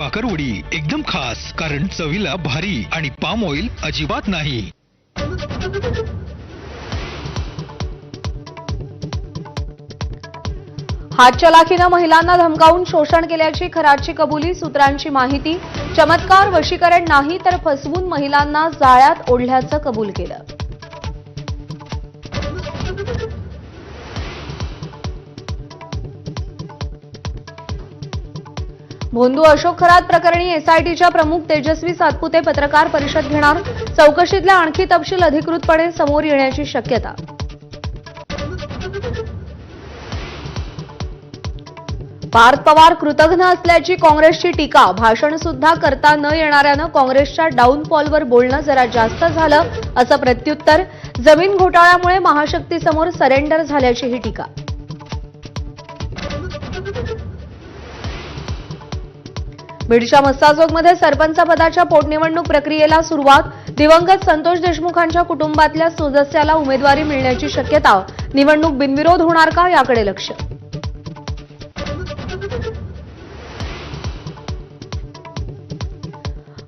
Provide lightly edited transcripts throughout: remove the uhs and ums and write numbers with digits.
भाकरवडी एकदम खास, कारण चवीला भारी आणि पाम ऑइल अजिबात नाही। हातचलाखीनं महिलांना धमकावून शोषण केल्याची खराची कबुली, सूत्रांची माहिती। चमत्कार वशीकरण नाही तर फसवून महिलांना जाळ्यात ओढल्याचं कबूल केलं। भोंदू अशोक खरात प्रकरणी एसआयटीच्या प्रमुख तेजस्वी सातपुते पत्रकार परिषद घेणार। चौकशीतल्या आणखी तपशील अधिकृतपणे समोर येण्याची शक्यता। पार्थ पवार कृतघ्न असल्याची काँग्रेसची टीका। भाषण सुद्धा करता न येणाऱ्यानं काँग्रेसच्या डाऊनफॉलवर बोलणं जरा जास्त झालं असं प्रत्युत्तर। जमीन घोटाळ्यामुळे महाशक्तीसमोर सरेंडर झाल्याची ही टीका। बीडच्या मस्साजोगमध्ये सरपंच पदाच्या पोटनिवडणूक प्रक्रियेला सुरुवात। दिवंगत संतोष देशमुखांच्या कुटुंबातल्या सदस्याला उमेदवारी मिळण्याची शक्यता। निवडणूक बिनविरोध होणार का याकडे लक्ष।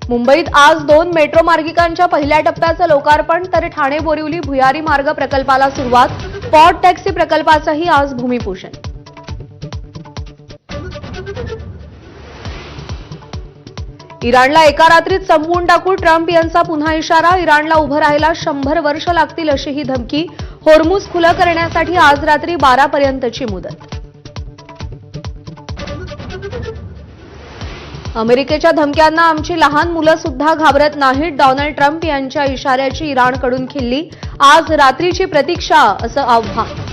मुंबईत आज 2 मेट्रो मार्गिकांच्या पहिल्या टप्प्याचं लोकार्पण, तर ठाणे बोरिवली भुयारी मार्ग प्रकल्पाला सुरुवात। पॉड टॅक्सी प्रकल्पाचंही आज भूमिपूजन। इराणला एका रात्रीत संपवून टाकू, ट्रम्प यांचा पुन्हा इशारा। इराणला उभं राहायला 100 वर्ष लागतील अशी ही धमकी। होर्मुझ खुलं करण्यासाठी आज रात्री 12 पर्यंतची मुदत। अमेरिकेच्या धमक्यांना आमची लहान मुलं सुद्धा घाबरत नाहीत। डोनाल्ड ट्रम्प यांच्या इशाऱ्याची इराणकडून खिल्ली। आज रात्रीची प्रतीक्षा असं आव्हान।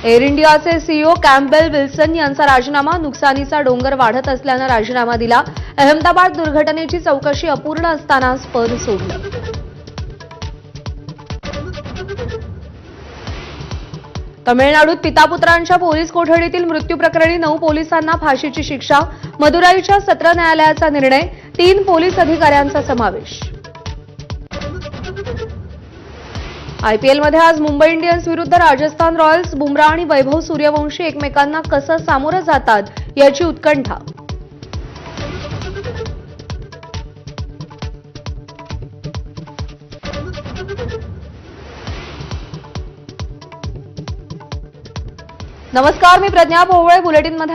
एअर इंडियाचे सीईओ कॅम्पबेल विल्सन यांचा राजीनामा। नुकसानीचा डोंगर वाढत असल्यानं राजीनामा दिला। अहमदाबाद दुर्घटनेची चौकशी अपूर्ण असतानाच पद सोडलं। तमिळनाडूत पितापुत्रांच्या पोलीस कोठडीतील मृत्यू प्रकरणी 9 पोलिसांना फाशीची शिक्षा। मदुराईच्या सत्र न्यायालयाचा निर्णय। 3 पोलीस अधिकाऱ्यांचा समावेश। आयपीएलमध्ये आज मुंबई इंडियन्स विरुद्ध राजस्थान रॉयल्स। बुमराह आणि वैभव सूर्यवंशी एकमेकांना कसं सामोरं जातात याची उत्कंठा। नमस्कार, मी प्रज्ञा पोवळे। बुलेटिनमध्ये